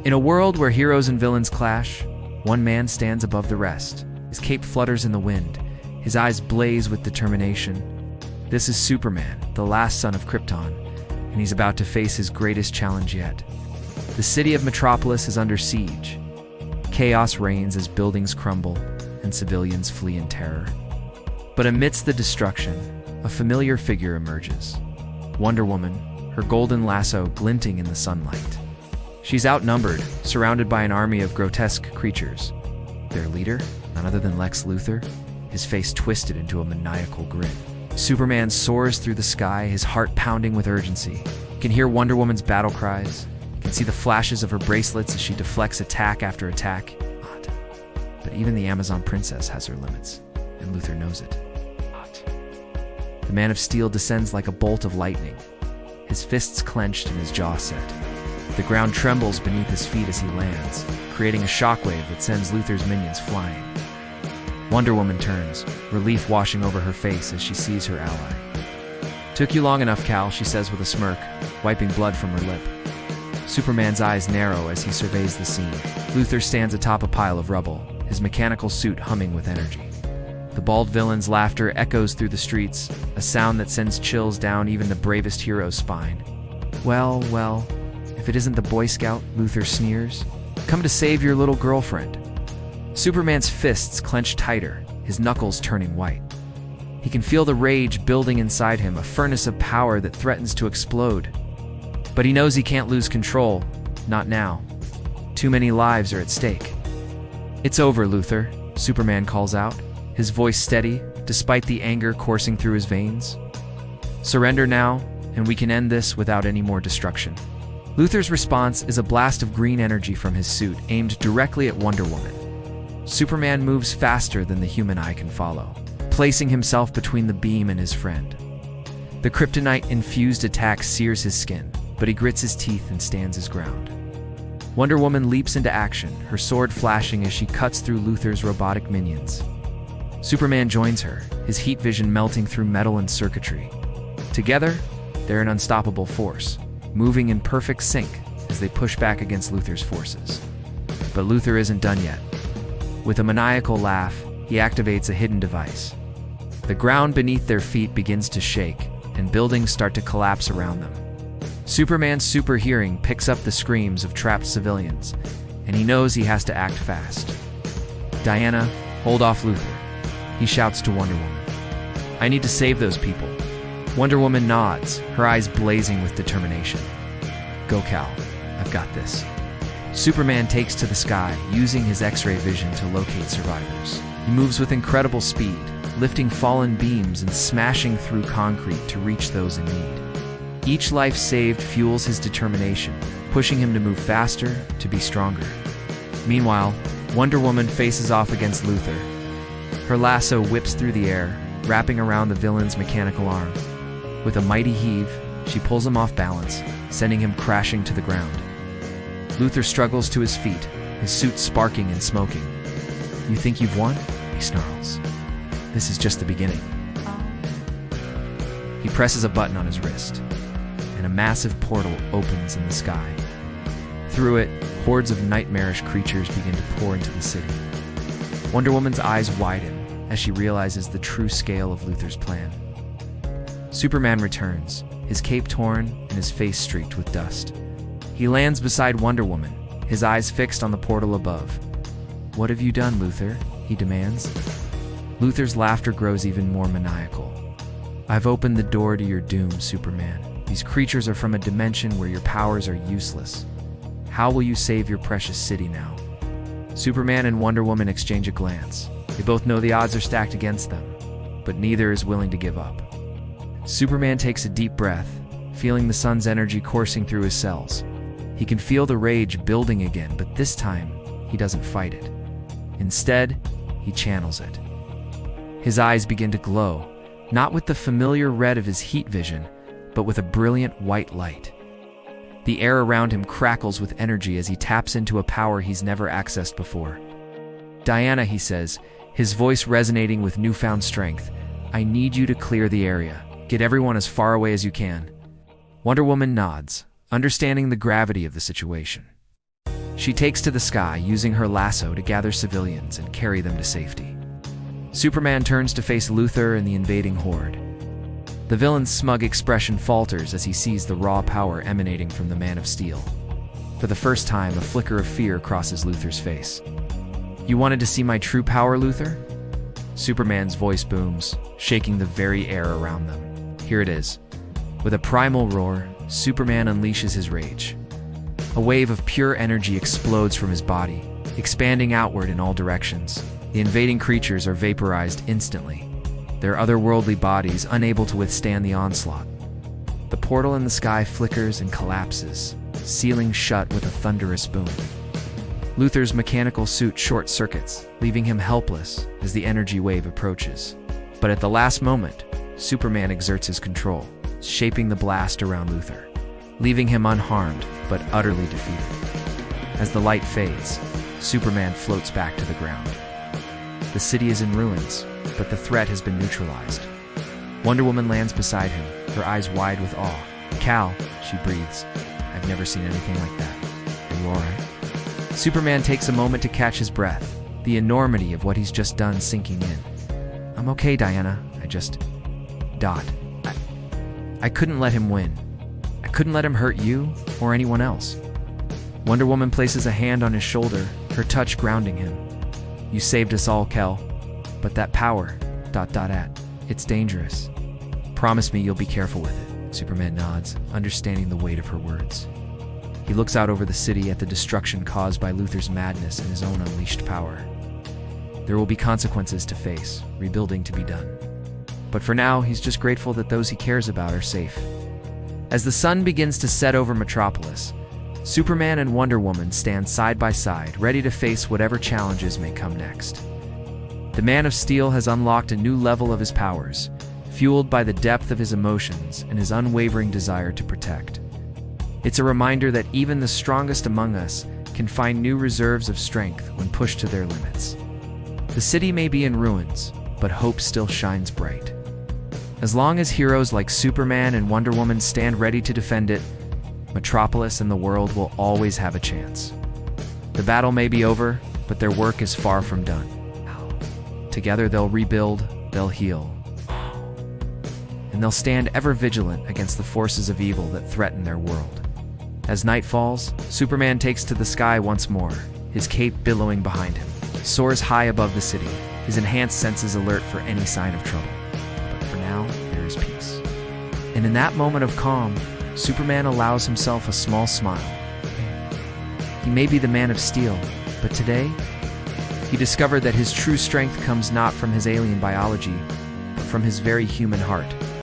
In a world where heroes and villains clash, one man stands above the rest. His cape flutters in the wind. His eyes blaze with determination. This is Superman, the last son of Krypton, and he's about to face his greatest challenge yet. The city of Metropolis is under siege. Chaos reigns as buildings crumble and civilians flee in terror. But amidst the destruction, a familiar figure emerges. Wonder Woman, her golden lasso glinting in the sunlight. She's outnumbered, surrounded by an army of grotesque creatures. Their leader, none other than Lex Luthor, his face twisted into a maniacal grin. Superman soars through the sky, his heart pounding with urgency. You can hear Wonder Woman's battle cries. You can see the flashes of her bracelets as she deflects attack after attack. Odd. But even the Amazon princess has her limits, and Luthor knows it. The Man of Steel descends like a bolt of lightning, his fists clenched and his jaw set. The ground trembles beneath his feet as he lands, creating a shockwave that sends Luthor's minions flying. Wonder Woman turns, relief washing over her face as she sees her ally. "Took you long enough, Cal," she says with a smirk, wiping blood from her lip. Superman's eyes narrow as he surveys the scene. Luthor stands atop a pile of rubble, his mechanical suit humming with energy. The bald villain's laughter echoes through the streets, a sound that sends chills down even the bravest hero's spine. Well, if it isn't the Boy Scout," Luthor sneers. "Come to save your little girlfriend." Superman's fists clench tighter, his knuckles turning white. He can feel the rage building inside him, a furnace of power that threatens to explode. But he knows he can't lose control, not now. Too many lives are at stake. "It's over, Luthor," Superman calls out, his voice steady, despite the anger coursing through his veins. "Surrender now, and we can end this without any more destruction." Luthor's response is a blast of green energy from his suit, aimed directly at Wonder Woman. Superman moves faster than the human eye can follow, placing himself between the beam and his friend. The kryptonite-infused attack sears his skin, but he grits his teeth and stands his ground. Wonder Woman leaps into action, her sword flashing as she cuts through Luthor's robotic minions. Superman joins her, his heat vision melting through metal and circuitry. Together, they're an unstoppable force, moving in perfect sync as they push back against Luthor's forces. But Luthor isn't done yet. With a maniacal laugh, he activates a hidden device. The ground beneath their feet begins to shake, and buildings start to collapse around them. Superman's super hearing picks up the screams of trapped civilians, and he knows he has to act fast. "Diana, hold off Luthor," he shouts to Wonder Woman. "I need to save those people." Wonder Woman nods, her eyes blazing with determination. "Go, Cal. I've got this." Superman takes to the sky, using his X-ray vision to locate survivors. He moves with incredible speed, lifting fallen beams and smashing through concrete to reach those in need. Each life saved fuels his determination, pushing him to move faster, to be stronger. Meanwhile, Wonder Woman faces off against Luthor. Her lasso whips through the air, wrapping around the villain's mechanical arm. With a mighty heave, she pulls him off balance, sending him crashing to the ground. Luthor struggles to his feet, his suit sparking and smoking. "You think you've won?" he snarls. "This is just the beginning." He presses a button on his wrist, and a massive portal opens in the sky. Through it, hordes of nightmarish creatures begin to pour into the city. Wonder Woman's eyes widen as she realizes the true scale of Luthor's plan. Superman returns, his cape torn and his face streaked with dust. He lands beside Wonder Woman, his eyes fixed on the portal above. "What have you done, Luthor?" he demands. Luthor's laughter grows even more maniacal. "I've opened the door to your doom, Superman. These creatures are from a dimension where your powers are useless. How will you save your precious city now?" Superman and Wonder Woman exchange a glance. They both know the odds are stacked against them, but neither is willing to give up. Superman takes a deep breath, feeling the sun's energy coursing through his cells. He can feel the rage building again, but this time, he doesn't fight it. Instead, he channels it. His eyes begin to glow, not with the familiar red of his heat vision, but with a brilliant white light. The air around him crackles with energy as he taps into a power he's never accessed before. "Diana," he says, his voice resonating with newfound strength, "I need you to clear the area. Get everyone as far away as you can." Wonder Woman nods, understanding the gravity of the situation. She takes to the sky, using her lasso to gather civilians and carry them to safety. Superman turns to face Luthor and the invading horde. The villain's smug expression falters as he sees the raw power emanating from the Man of Steel. For the first time, a flicker of fear crosses Luthor's face. "You wanted to see my true power, Luthor?" Superman's voice booms, shaking the very air around them. Here it is. With a primal roar, Superman unleashes his rage. A wave of pure energy explodes from his body, expanding outward in all directions. The invading creatures are vaporized instantly, their otherworldly bodies unable to withstand the onslaught. The portal in the sky flickers and collapses, sealing shut with a thunderous boom. Luthor's mechanical suit short-circuits, leaving him helpless as the energy wave approaches. But at the last moment, Superman exerts his control, shaping the blast around Luthor, leaving him unharmed but utterly defeated. As the light fades, Superman floats back to the ground. The city is in ruins, but the threat has been neutralized. Wonder Woman lands beside him, her eyes wide with awe. "Cal," she breathes, "I've never seen anything like that. Are you alright?" Superman takes a moment to catch his breath, the enormity of what he's just done sinking in. "I'm okay, Diana. I just... I couldn't let him win. I couldn't let him hurt you or anyone else." Wonder Woman places a hand on his shoulder, her touch grounding him. "You saved us all, Kel. But that power... it's dangerous. Promise me you'll be careful with it." Superman nods, understanding the weight of her words. He looks out over the city at the destruction caused by Luthor's madness and his own unleashed power. There will be consequences to face, rebuilding to be done. But for now, he's just grateful that those he cares about are safe. As the sun begins to set over Metropolis, Superman and Wonder Woman stand side by side, ready to face whatever challenges may come next. The Man of Steel has unlocked a new level of his powers, fueled by the depth of his emotions and his unwavering desire to protect. It's a reminder that even the strongest among us can find new reserves of strength when pushed to their limits. The city may be in ruins, but hope still shines bright. As long as heroes like Superman and Wonder Woman stand ready to defend it, Metropolis and the world will always have a chance. The battle may be over, but their work is far from done. Together they'll rebuild, they'll heal, and they'll stand ever vigilant against the forces of evil that threaten their world. As night falls, Superman takes to the sky once more, his cape billowing behind him, soars high above the city, his enhanced senses alert for any sign of trouble. But for now, there is peace. And in that moment of calm, Superman allows himself a small smile. He may be the Man of Steel, but today, he discovered that his true strength comes not from his alien biology, but from his very human heart.